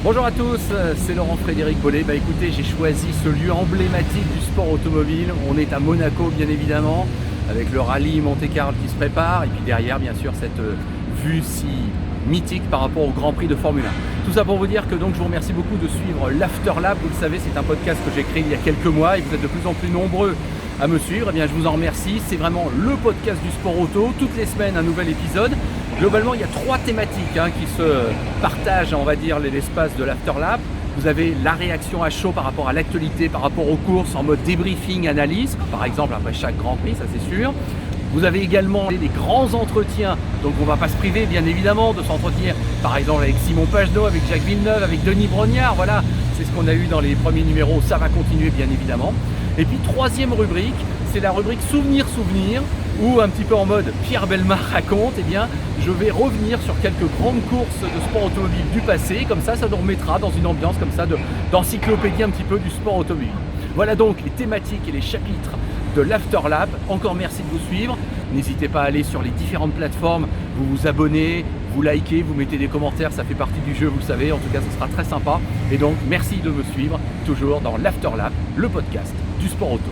Bonjour à tous, c'est Laurent Frédéric Bollet. Écoutez, j'ai choisi ce lieu emblématique du sport automobile. On est à Monaco, bien évidemment, avec le rallye Monte-Carlo qui se prépare. Et puis derrière, bien sûr, cette vue si mythique par rapport au Grand Prix de Formule 1. Tout ça pour vous dire que donc je vous remercie beaucoup de suivre l'Afterlap. Vous le savez, c'est un podcast que j'ai créé il y a quelques mois et vous êtes de plus en plus nombreux à me suivre. Eh bien, je vous en remercie. C'est vraiment le podcast du sport auto. Toutes les semaines, un nouvel épisode. Globalement, il y a 3 thématiques qui se partagent, on va dire, l'espace de l'Afterlap. Vous avez la réaction à chaud par rapport à l'actualité, par rapport aux courses en mode débriefing, analyse, par exemple après chaque Grand Prix, ça c'est sûr. Vous avez également des grands entretiens, donc on ne va pas se priver bien évidemment de s'entretenir, par exemple avec Simon Pagenaud, avec Jacques Villeneuve, avec Denis Brognard, voilà, c'est ce qu'on a eu dans les premiers numéros, ça va continuer bien évidemment. Et puis troisième rubrique, c'est la rubrique Souvenir, où un petit peu en mode Pierre Bellemare raconte, eh bien je vais revenir sur quelques grandes courses de sport automobile du passé, comme ça nous remettra dans une ambiance comme ça d'encyclopédie un petit peu du sport automobile. Voilà donc les thématiques et les chapitres de l'Afterlap. Encore merci de vous suivre. N'hésitez pas à aller sur les différentes plateformes, vous vous abonnez, vous likez, vous mettez des commentaires, ça fait partie du jeu, vous le savez. En tout cas, ce sera très sympa. Et donc, merci de me suivre toujours dans l'Afterlap, le podcast du sport auto.